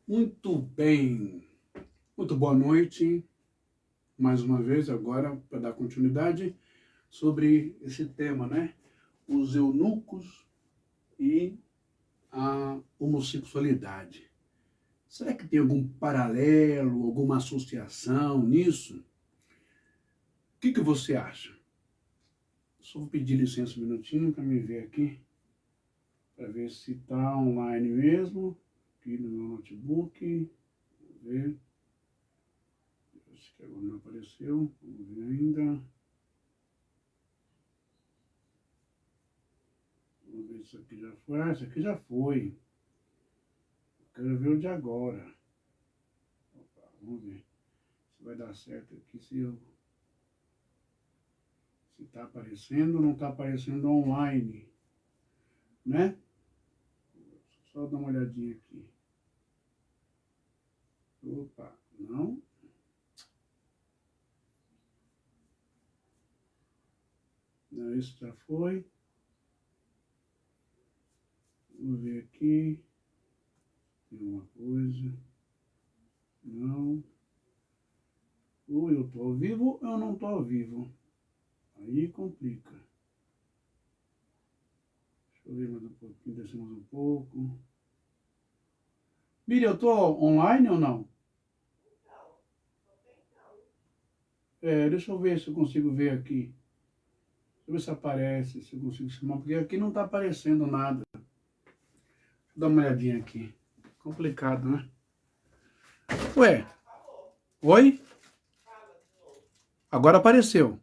Muito bem, muito boa noite, mais uma vez agora para dar continuidade sobre esse tema, né? Os eunucos e a homossexualidade. Será que tem algum paralelo, alguma associação nisso? O que você acha? Só vou pedir licença um minutinho para me ver aqui, para ver se está online mesmo, aqui no meu notebook. Vamos ver. Acho que agora não apareceu. Vamos ver ainda. Vamos ver se isso aqui já foi. Ah, isso aqui já foi. Eu quero ver o de agora. Opa, vamos ver se vai dar certo aqui. Se está aparecendo ou não está aparecendo online. Né? Só dar uma olhadinha aqui. Opa, não. Não, esse já foi. Vamos ver aqui. Tem uma coisa. Não. Ou eu estou ao vivo ou eu não estou ao vivo. Aí complica. Deixa eu ver mais um pouquinho, descemos um pouco. Miriam, eu estou online ou não? Deixa eu ver se eu consigo ver aqui. Deixa eu ver se aparece, se eu consigo chamar, porque aqui não está aparecendo nada. Deixa eu dar uma olhadinha aqui. Complicado, né? Ué? Oi? Agora apareceu.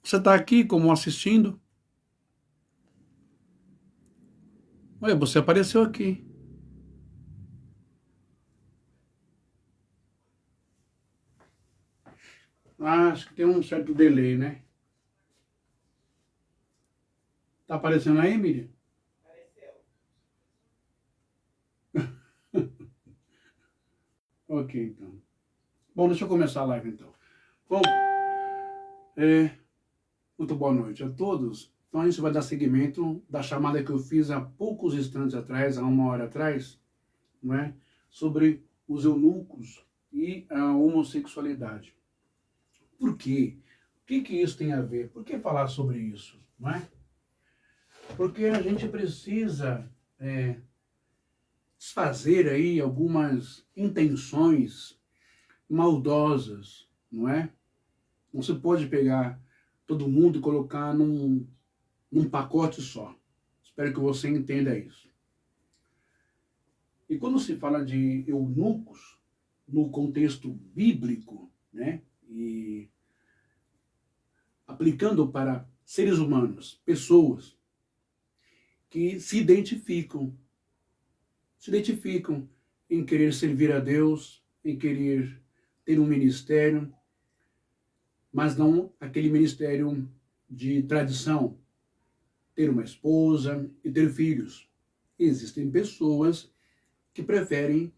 Você está aqui como assistindo? Ué, você apareceu aqui. Ah, acho que tem um certo delay, né? Tá aparecendo aí, Miriam? Ok, então. Bom, deixa eu começar a live, então. Bom, muito boa noite a todos. Então, a gente vai dar seguimento da chamada que eu fiz há poucos instantes atrás, há uma hora atrás, não é? Sobre os eunucos e a homossexualidade. Por quê? O que isso tem a ver? Por que falar sobre isso? Não é? Porque a gente precisa desfazer aí algumas intenções maldosas, não é? Não se pode pegar todo mundo e colocar num pacote só. Espero que você entenda isso. E quando se fala de eunucos, no contexto bíblico, né, e aplicando para seres humanos, pessoas que se identificam em querer servir a Deus, em querer ter um ministério, mas não aquele ministério de tradição, ter uma esposa e ter filhos. Existem pessoas que preferem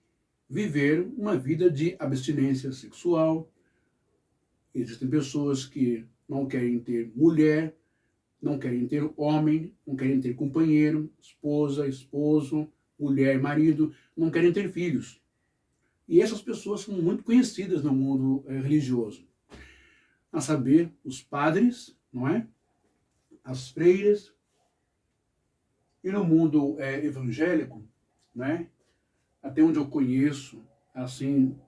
viver uma vida de abstinência sexual. Existem pessoas que não querem ter mulher, não querem ter homem, não querem ter companheiro, esposa, esposo, mulher, marido, não querem ter filhos. E essas pessoas são muito conhecidas no mundo religioso. A saber, os padres, não é? As freiras. E no mundo evangélico, né? Até onde eu conheço, assim,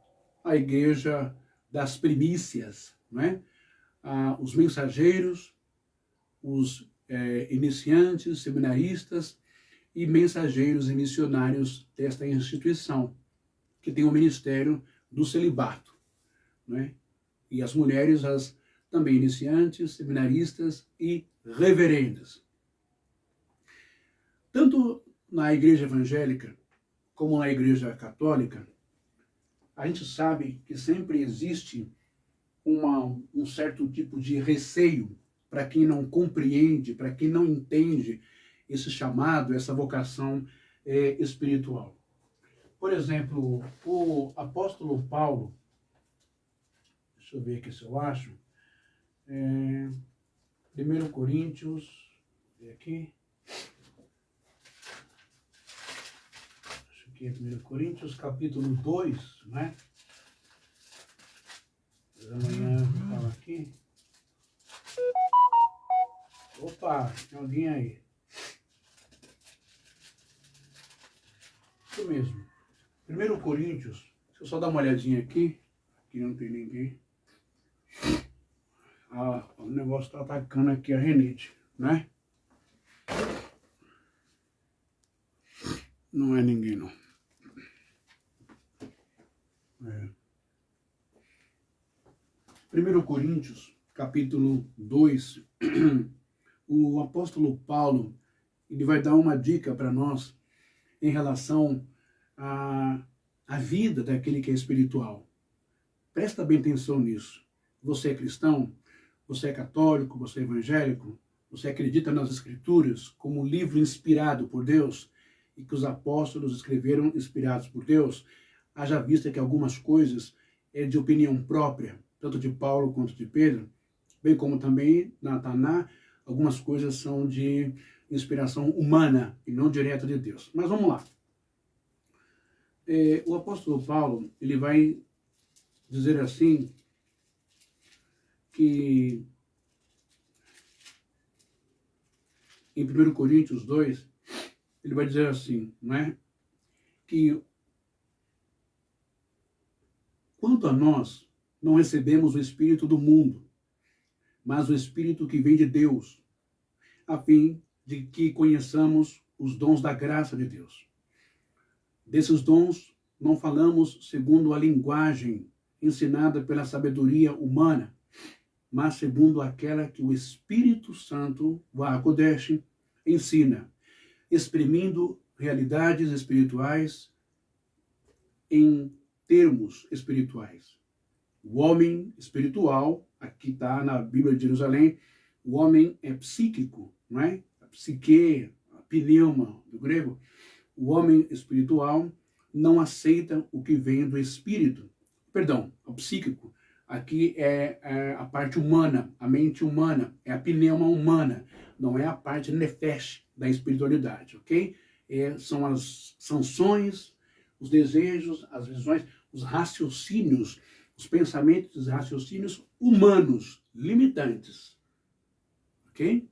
a igreja das primícias, né? Os mensageiros, os iniciantes, seminaristas e mensageiros e missionários desta instituição, que tem o ministério do celibato, né? E as mulheres, as também iniciantes, seminaristas e reverendas. Tanto na igreja evangélica como na igreja católica, a gente sabe que sempre existe um certo tipo de receio para quem não compreende, para quem não entende esse chamado, essa vocação espiritual. Por exemplo, o apóstolo Paulo, deixa eu ver aqui se eu acho, 1 Coríntios, ver aqui, acho aqui é 1 Coríntios, capítulo 2, né? Amanhã eu falo aqui. Opa, tem alguém aí? Isso mesmo. 1 Coríntios, deixa eu só dar uma olhadinha aqui. Aqui não tem ninguém. Ah, o negócio está atacando aqui a renite, né? Não é ninguém, não. É. 1 Coríntios, capítulo 2, o apóstolo Paulo, ele vai dar uma dica para nós em relação à vida daquele que é espiritual. Presta bem atenção nisso. Você é cristão? Você é católico? Você é evangélico? Você acredita nas Escrituras como um livro inspirado por Deus e que os apóstolos escreveram inspirados por Deus? Haja vista que algumas coisas é de opinião própria, tanto de Paulo quanto de Pedro, bem como também na Taná, algumas coisas são de inspiração humana e não direta de Deus. Mas vamos lá. O apóstolo Paulo, ele vai dizer assim, que em 1 Coríntios 2, ele vai dizer assim, não é? Que quanto a nós, não recebemos o Espírito do mundo, mas o Espírito que vem de Deus, a fim de que conheçamos os dons da graça de Deus. Desses dons, não falamos segundo a linguagem ensinada pela sabedoria humana, mas segundo aquela que o Espírito Santo, o Kodesh, ensina, exprimindo realidades espirituais em termos espirituais. O homem espiritual, aqui está na Bíblia de Jerusalém, o homem é psíquico, não é? A psique, a pneuma, do grego. O homem espiritual não aceita o que vem do espírito. Perdão, o psíquico. Aqui é a parte humana, a mente humana, é a pneuma humana, não é a parte nefesh da espiritualidade, ok? São as sanções, os desejos, as visões, os raciocínios, os pensamentos, os raciocínios humanos, limitantes, ok?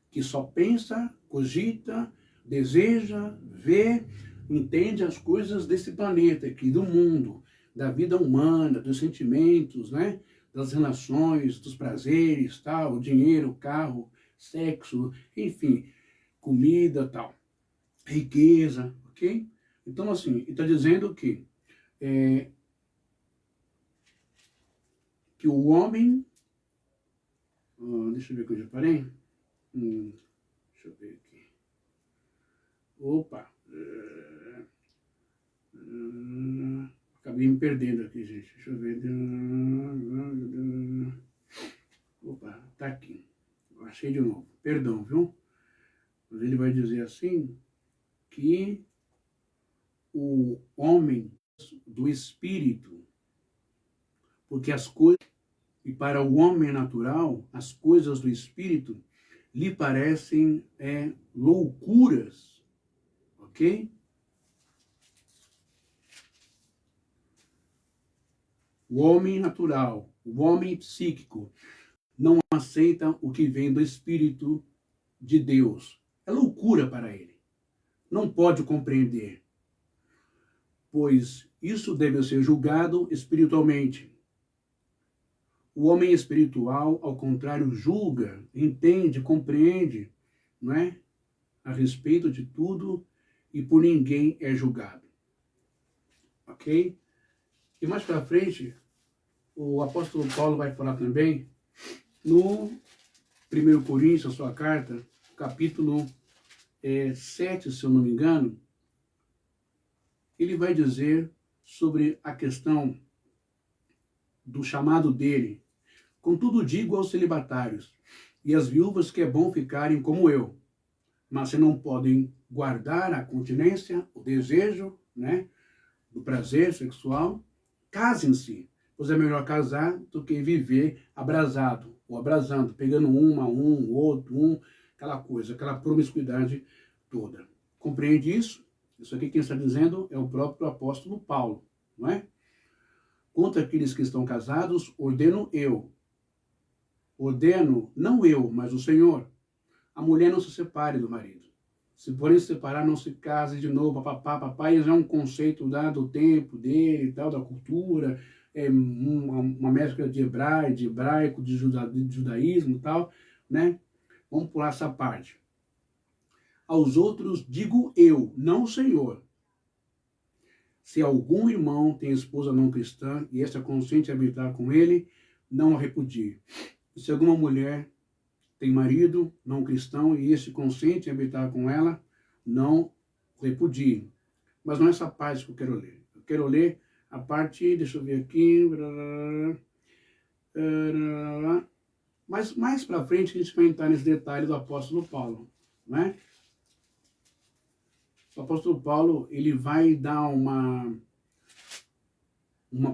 Que só pensa, cogita, deseja, vê, entende as coisas desse planeta aqui, do mundo, da vida humana, dos sentimentos, né? Das relações, dos prazeres, tal, o dinheiro, o carro, sexo, enfim, comida, tal, riqueza, ok? Então, assim, ele está dizendo que o homem, deixa eu ver que eu já parei, deixa eu ver aqui, opa, acabei me perdendo aqui, gente, deixa eu ver, opa, tá aqui, achei de novo, perdão, viu? Mas ele vai dizer assim, que o homem do espírito, porque as coisas, e para o homem natural, as coisas do espírito lhe parecem loucuras, ok? O homem natural, o homem psíquico, não aceita o que vem do Espírito de Deus. É loucura para ele. Não pode compreender, pois isso deve ser julgado espiritualmente. O homem espiritual, ao contrário, julga, entende, compreende, não é? A respeito de tudo e por ninguém é julgado. Ok? E mais para frente, o apóstolo Paulo vai falar também no 1 Coríntios, a sua carta, capítulo 7, se eu não me engano, ele vai dizer sobre a questão do chamado dele. Contudo, digo aos celibatários e às viúvas que é bom ficarem como eu, mas se não podem guardar a continência, o desejo, né, do prazer sexual, casem-se, pois é melhor casar do que viver abrasado, ou abrasando, pegando outro, aquela coisa, aquela promiscuidade toda. Compreende isso? Isso aqui quem está dizendo é o próprio apóstolo Paulo, não é? Contra aqueles que estão casados, ordeno eu. Ordeno, não eu, mas o Senhor. A mulher não se separe do marido. Se porém se separar, não se case de novo, papapá, papai, já é um conceito do tempo dele e tal, da cultura, é uma mescla de hebraico, de judaísmo e tal, né? Vamos pular essa parte. Aos outros digo eu, não o Senhor. Se algum irmão tem esposa não cristã e esta consente habitar com ele, não a repudie. Se alguma mulher tem marido não cristão e este consente em habitar com ela, não repudie. Mas não é essa parte que eu quero ler. Eu quero ler a parte, deixa eu ver aqui, mas mais para frente a gente vai entrar nesse detalhe do apóstolo Paulo, né? O apóstolo Paulo, ele vai dar uma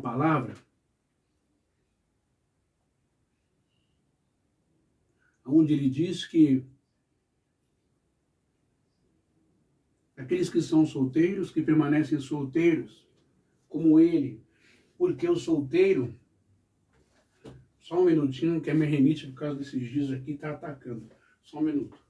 palavra onde ele diz que aqueles que são solteiros, que permanecem solteiros, como ele, porque o solteiro, só um minutinho, que a minha rinite por causa desses dias aqui está atacando, só um minuto.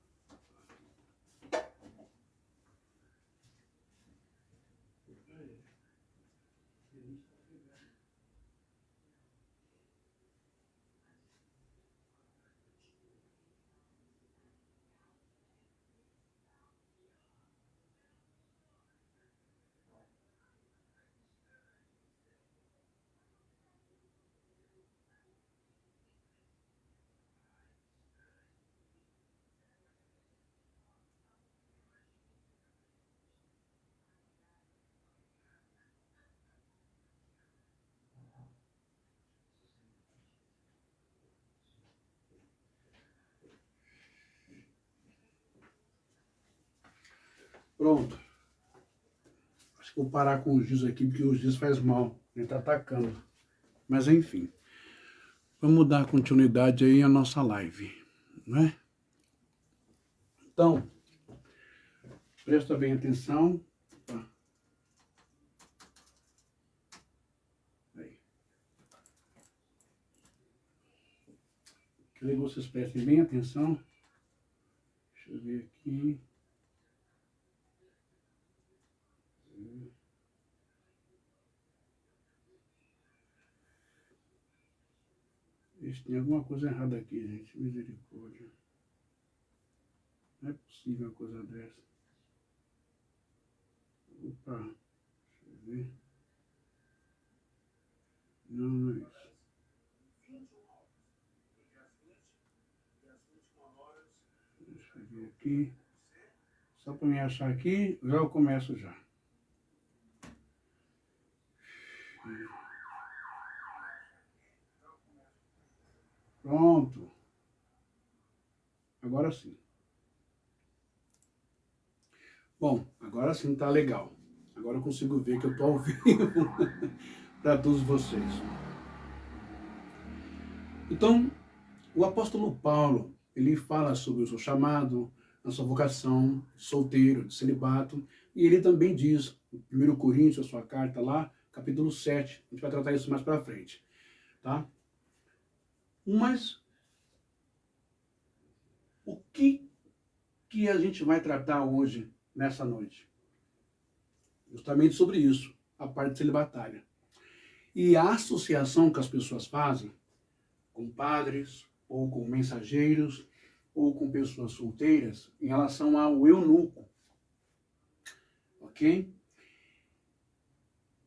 Pronto. Acho que vou parar com os dias aqui, porque os dias faz mal. Ele está atacando. Mas enfim. Vamos dar continuidade aí à nossa live, não é? Então, presta bem atenção. Aí. Quero que vocês prestem bem atenção. Deixa eu ver aqui. Tem alguma coisa errada aqui, gente. Misericórdia. Não é possível uma coisa dessa. Opa. Deixa eu ver. Não, não é isso. Deixa eu ver aqui. Só para me achar aqui, já eu começo já. Pronto. Agora sim. Bom, agora sim tá legal. Agora eu consigo ver que eu tô ao vivo para todos vocês. Então, o apóstolo Paulo, ele fala sobre o seu chamado, a sua vocação, solteiro, de celibato, e ele também diz, em 1 Coríntios, a sua carta lá, capítulo 7, a gente vai tratar isso mais para frente, tá? Mas, o que a gente vai tratar hoje, nessa noite? Justamente sobre isso, a parte celibatária. E a associação que as pessoas fazem com padres, ou com mensageiros, ou com pessoas solteiras, em relação ao eunuco. Ok?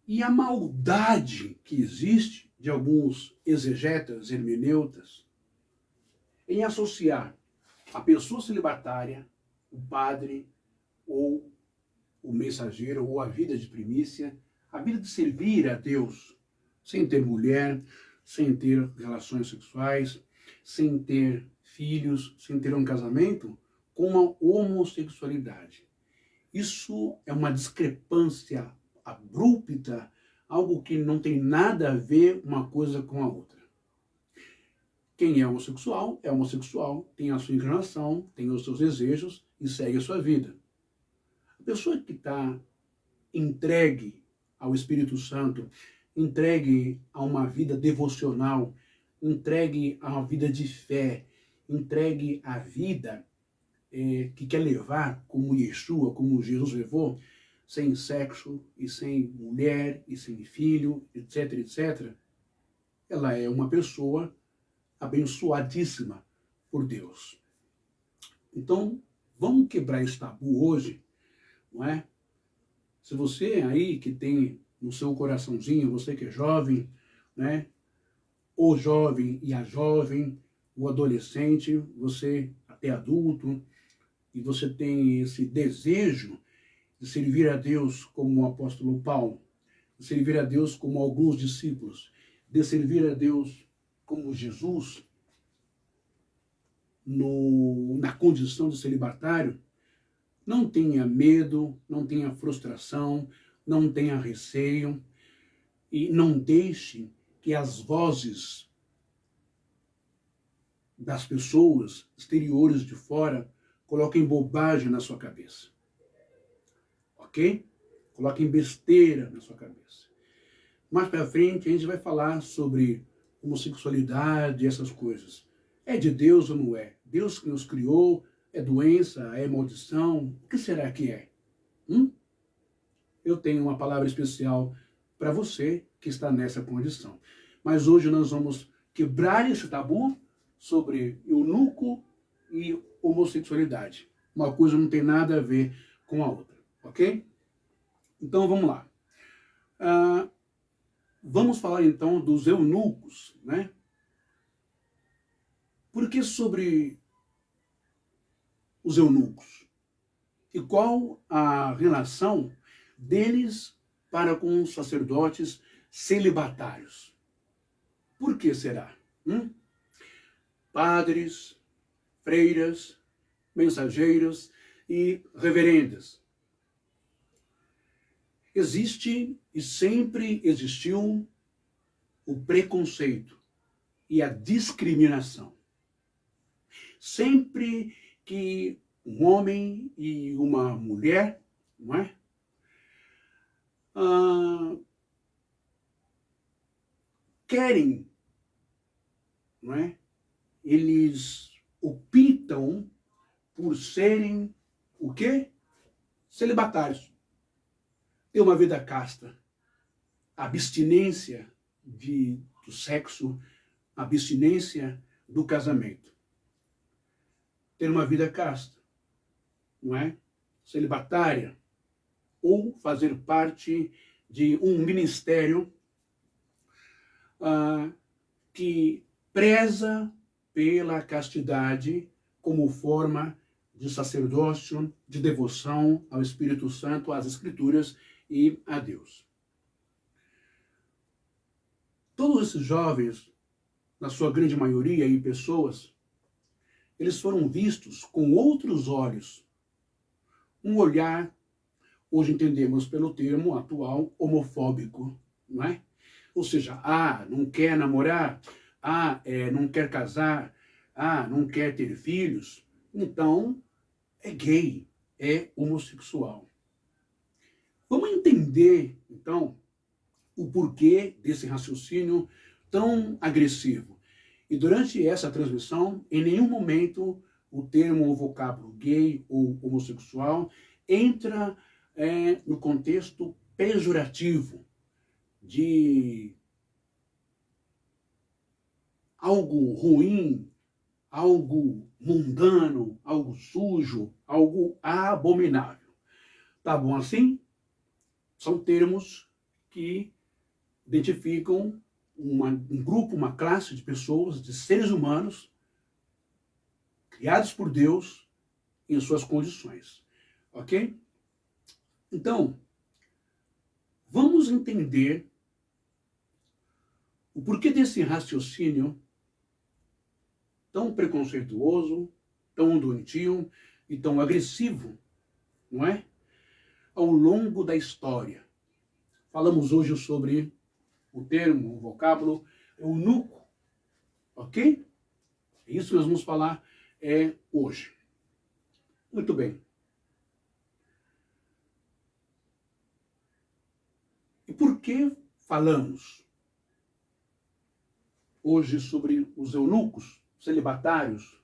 E a maldade que existe de alguns exegetas, hermeneutas, em associar a pessoa celibatária, o padre, ou o mensageiro, ou a vida de primícia, a vida de servir a Deus, sem ter mulher, sem ter relações sexuais, sem ter filhos, sem ter um casamento, com a homossexualidade. Isso é uma discrepância abrupta, algo que não tem nada a ver uma coisa com a outra. Quem é homossexual, tem a sua inclinação, tem os seus desejos e segue a sua vida. A pessoa que está entregue ao Espírito Santo, entregue a uma vida devocional, entregue a uma vida de fé, entregue a vida que quer levar como Yeshua, como Jesus levou, sem sexo e sem mulher e sem filho, etc, etc, ela é uma pessoa abençoadíssima por Deus. Então, vamos quebrar esse tabu hoje, não é? Se você aí que tem no seu coraçãozinho, você que é jovem, né? O jovem e a jovem, o adolescente, você até adulto, e você tem esse desejo de servir a Deus como o apóstolo Paulo, de servir a Deus como alguns discípulos, de servir a Deus como Jesus, na condição de celibatário, não tenha medo, não tenha frustração, não tenha receio e não deixe que as vozes das pessoas exteriores de fora coloquem bobagem na sua cabeça. Ok? Coloquem besteira na sua cabeça. Mais para frente a gente vai falar sobre homossexualidade e essas coisas. É de Deus ou não é? Deus que nos criou, é doença, é maldição? O que será que é? Eu tenho uma palavra especial para você que está nessa condição. Mas hoje nós vamos quebrar esse tabu sobre eunuco e homossexualidade. Uma coisa não tem nada a ver com a outra, ok? Então vamos lá. Vamos falar então dos eunucos, né? Por que sobre os eunucos? E qual a relação deles para com os sacerdotes celibatários? Por que será? Padres, freiras, mensageiros e reverendas. Existe e sempre existiu o preconceito e a discriminação. Sempre que um homem e uma mulher, não é? Querem, não é? Eles optam por serem o quê? Celibatários. Ter uma vida casta. Abstinência do sexo, abstinência do casamento. Ter uma vida casta, não é? Celibatária. Ou fazer parte de um ministério que preza pela castidade como forma de sacerdócio, de devoção ao Espírito Santo, às Escrituras e a Deus. Todos esses jovens, na sua grande maioria e pessoas, eles foram vistos com outros olhos. Um olhar, hoje entendemos pelo termo atual, homofóbico, não é? Ou seja, não quer namorar, não quer casar, não quer ter filhos, então é gay, é homossexual. Vamos entender, então, o porquê desse raciocínio tão agressivo. E durante essa transmissão, em nenhum momento o termo ou vocábulo gay ou homossexual entra no contexto pejorativo de algo ruim, algo mundano, algo sujo, algo abominável. Tá bom assim? São termos que identificam um grupo, uma classe de pessoas, de seres humanos, criados por Deus em suas condições. Ok? Então, vamos entender o porquê desse raciocínio tão preconceituoso, tão doentio e tão agressivo, não é? Ao longo da história. Falamos hoje sobre o termo, o vocábulo, eunuco, ok? É isso que nós vamos falar hoje. Muito bem. por que falamos hoje sobre os eunucos celibatários?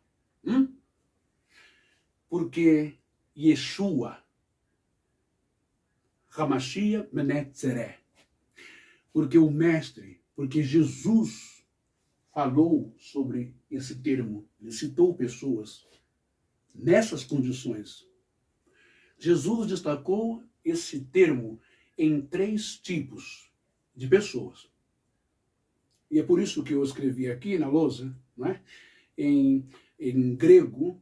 Porque Yeshua, Hamashia Menetzeré, porque o Mestre, porque Jesus falou sobre esse termo, ele citou pessoas nessas condições. Jesus destacou esse termo em 3 tipos de pessoas. E é por isso que eu escrevi aqui na lousa, não é? Em grego,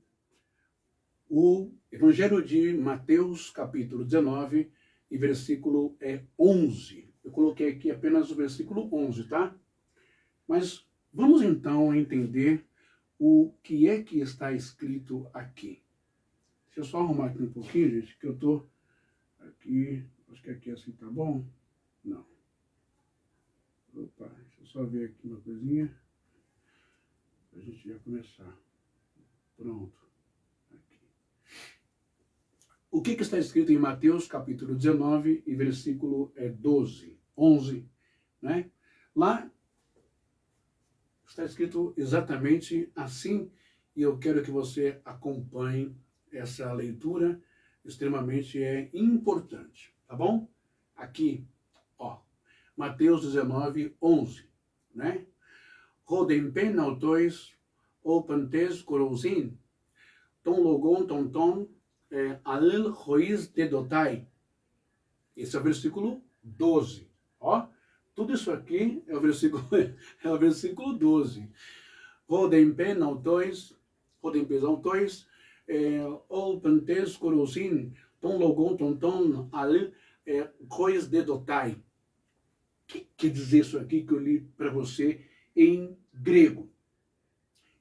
o Evangelho de Mateus, capítulo 19, e versículo 11. Eu coloquei aqui apenas o versículo 11, tá? Mas vamos então entender o que é que está escrito aqui. Deixa eu só arrumar aqui um pouquinho, gente, que eu tô aqui, acho que aqui assim tá bom? Não. Opa, deixa eu só ver aqui uma coisinha, para a gente já começar. Pronto. Aqui. O que está escrito em Mateus, capítulo 19, e versículo 11, né? Lá está escrito exatamente assim, e eu quero que você acompanhe essa leitura, extremamente importante, tá bom? Aqui, ó, Mateus 19, 11, né? Rodempen autois ou pantes corosin, ton logon ton al rois de dotai. Esse é o versículo 12, ó. Tudo isso aqui é o versículo 12. Rodempen autois ou pantes corosin, ton logon ton al rois de dotai. O que quer dizer isso aqui que eu li para você em grego?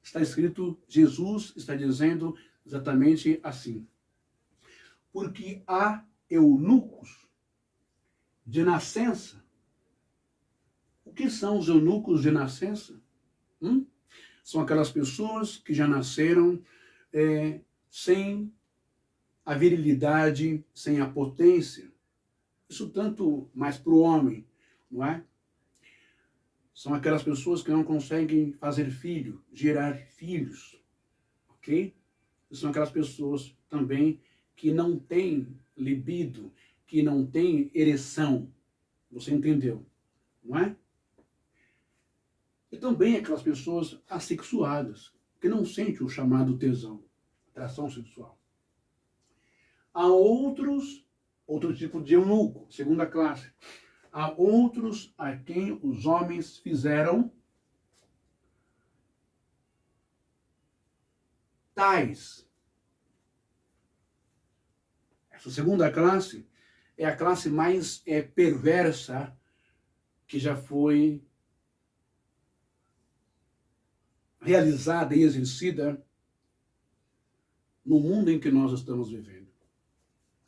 Está escrito, Jesus está dizendo exatamente assim. Porque há eunucos de nascença. O que são os eunucos de nascença? São aquelas pessoas que já nasceram sem a virilidade, sem a potência. Isso tanto mais para o homem, não é? São aquelas pessoas que não conseguem fazer filho, gerar filhos, ok? São aquelas pessoas também que não têm libido, que não têm ereção. Você entendeu, não é? E também aquelas pessoas assexuadas, que não sentem o chamado tesão, atração sexual. Há outro tipo de eunuco, segunda classe. Há outros a quem os homens fizeram tais. Essa segunda classe é a classe mais perversa que já foi realizada e exercida no mundo em que nós estamos vivendo.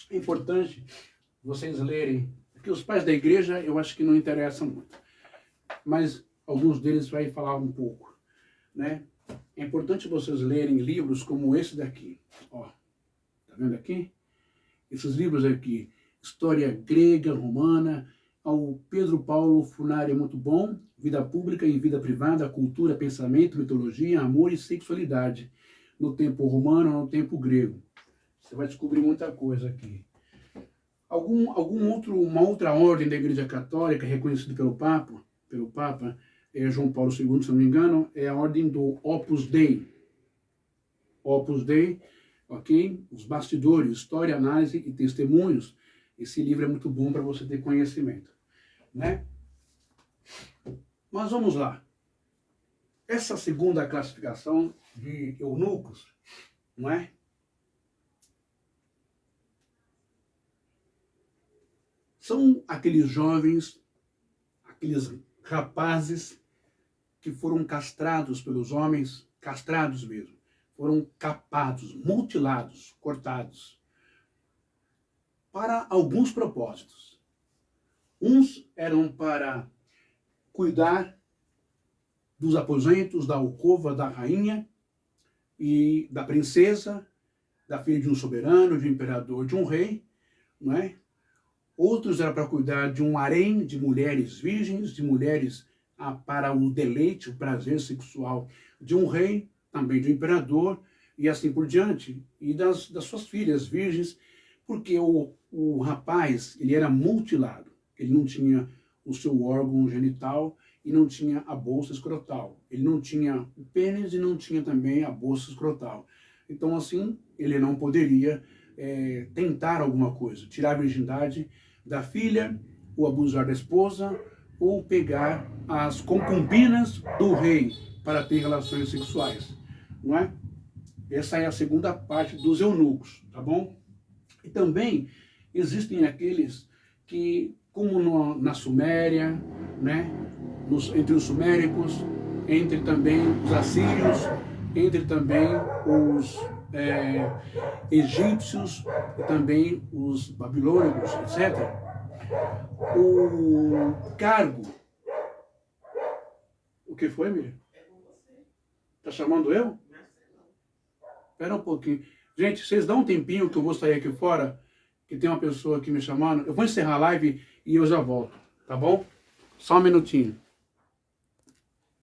É importante vocês lerem, porque os pais da igreja eu acho que não interessam muito, mas alguns deles vai falar um pouco, né? É importante vocês lerem livros como esse daqui, ó, tá vendo aqui? Esses livros aqui, História Grega, Romana, ao Pedro Paulo Funari é muito bom, Vida Pública e Vida Privada, Cultura, Pensamento, Mitologia, Amor e Sexualidade, no tempo romano, no tempo grego. Você vai descobrir muita coisa aqui. Uma outra ordem da Igreja Católica, reconhecida pelo Papa, João Paulo II, se não me engano, é a ordem do Opus Dei. Opus Dei, ok? Os bastidores, história, análise e testemunhos. Esse livro é muito bom para você ter conhecimento, né? Mas vamos lá. Essa segunda classificação de eunucos, não é? São aqueles jovens, aqueles rapazes que foram castrados pelos homens, castrados mesmo, foram capados, mutilados, cortados, para alguns propósitos. Uns eram para cuidar dos aposentos, da alcova da rainha e da princesa, da filha de um soberano, de um imperador, de um rei, não é? outros era para cuidar de um harém de mulheres virgens, de mulheres para o deleite, o prazer sexual de um rei, também de um imperador, e assim por diante, e das suas filhas virgens, porque o rapaz, ele era mutilado, ele não tinha o seu órgão genital e não tinha a bolsa escrotal. Ele não tinha o pênis e não tinha também a bolsa escrotal. Então, assim, ele não poderia tentar alguma coisa, tirar a virgindade da filha, ou abusar da esposa, ou pegar as concubinas do rei para ter relações sexuais, não é? Essa é a segunda parte dos eunucos, tá bom? E também existem aqueles que, como na Suméria, né? Entre os suméricos, entre também os assírios, entre também os egípcios e também os babilônicos, etc. O cargo... O que foi, Miriam? Tá chamando eu? Espera um pouquinho. Gente, vocês dão um tempinho que eu vou sair aqui fora, que tem uma pessoa aqui me chamando. Eu vou encerrar a live e eu já volto, tá bom? Só um minutinho.